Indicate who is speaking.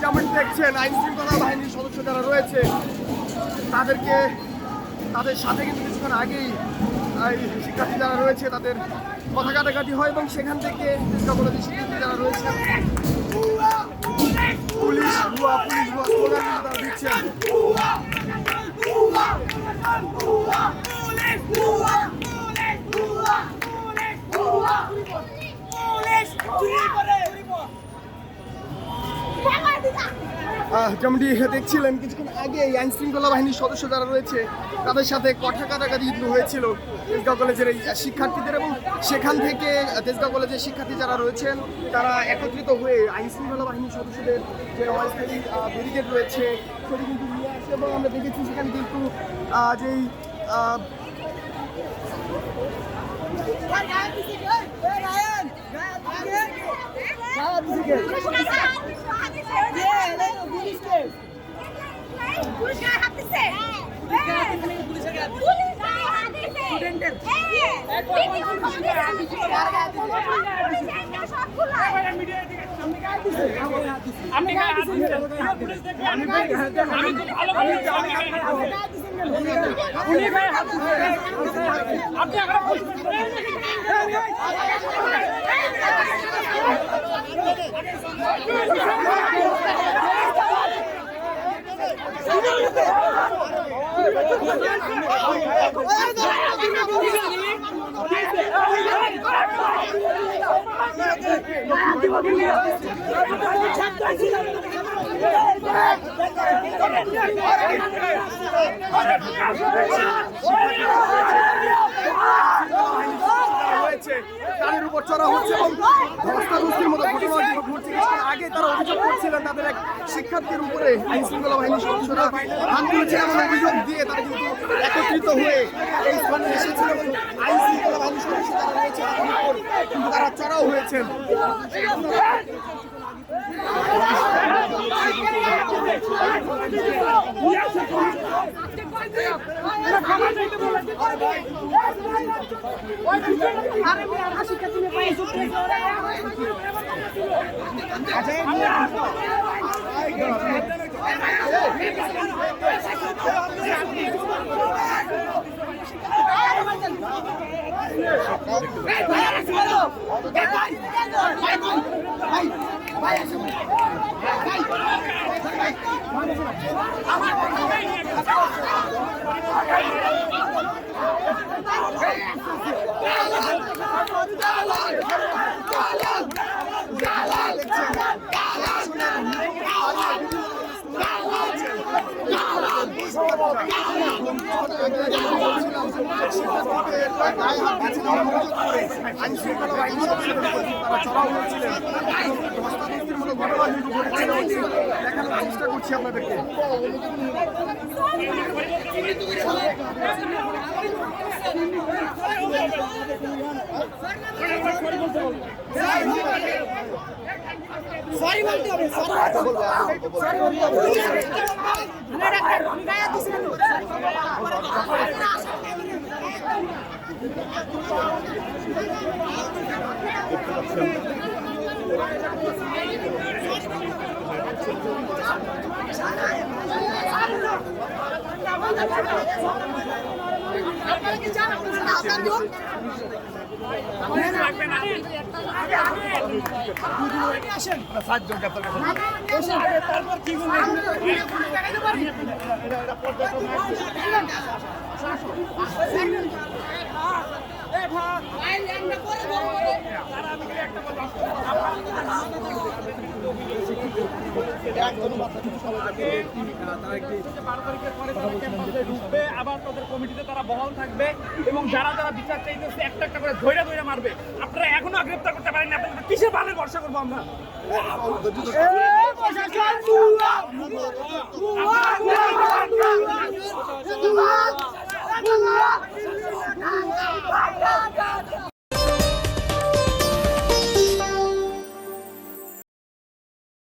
Speaker 1: যেমন দেখছেন আইন শৃঙ্খলা বাহিনীর সদস্য যারা রয়েছে তাদের সাথে কিন্তু কিছুক্ষণ আগেই শিক্ষার্থী যারা রয়েছে তাদের কথা কাটাকাটি হয় এবং সেখান থেকে কলেজের শিক্ষার্থী যারা রয়েছে পুলিশ ভুয়া স্লোগান কিন্তু তারা দিচ্ছেন। যেমনটি দেখছিলেন কিছুক্ষণ আগে আইন শৃঙ্খলা বাহিনীর সদস্য যারা রয়েছে তাদের সাথে কথা কাটাকাটি হয়েছিল তেজগাঁও কলেজের এই শিক্ষার্থীদের, এবং সেখান থেকে তেজগাঁও কলেজের শিক্ষার্থী যারা রয়েছেন তারা একত্রিত হয়ে আইন শৃঙ্খলা বাহিনীর সদস্যদের যে অস্থায়ী ব্যারিকেড রয়েছে সেটি কিন্তু নিয়ে আসে এবং আমরা দেখেছি সেখানে কিন্তু যেই তাদের উপর চড়া হচ্ছে এবং ধস্তাধস্তির মতো ঘটনা ঘটছে। আগে তারা অভিযোগ করছিলেন তাদের এক শিক্ষার্থীর উপরে আইন শৃঙ্খলা বাহিনীর সদস্যরা হাত তুলেছেন এমন অভিযোগ দিয়ে তারা কিন্তু একত্রিত হয়ে এই স্থানে এসেছিল এবং আইন শৃঙ্খলা বাহিনীর সদস্য যারা রয়েছে কিন্তু তারা চড়াও হয়েছেন। আইন শৃঙ্খলা বাহিনীর তারা চড়াও হয়েছিলেন ধস্তাধস্তির মতো ঘটনা কিন্তু ঘটেছে দেখানোর চেষ্টা করছি আপনাদেরকে।
Speaker 2: সরি বলতে হবে, সরি বলতে হবে। আপনারা কি জানেন আপনারা দিন তারপর কি
Speaker 3: আবার তাদের কমিটিতে তারা বহাল থাকবে এবং যারা যারা বিচার চাইতেছে একটা একটা করে ধৈর্য ধৈর্য মারবে। আপনারা এখনো গ্রেপ্তার করতে পারেন না, আপনাদের কিসের বালে ভরসা করবো আমরা?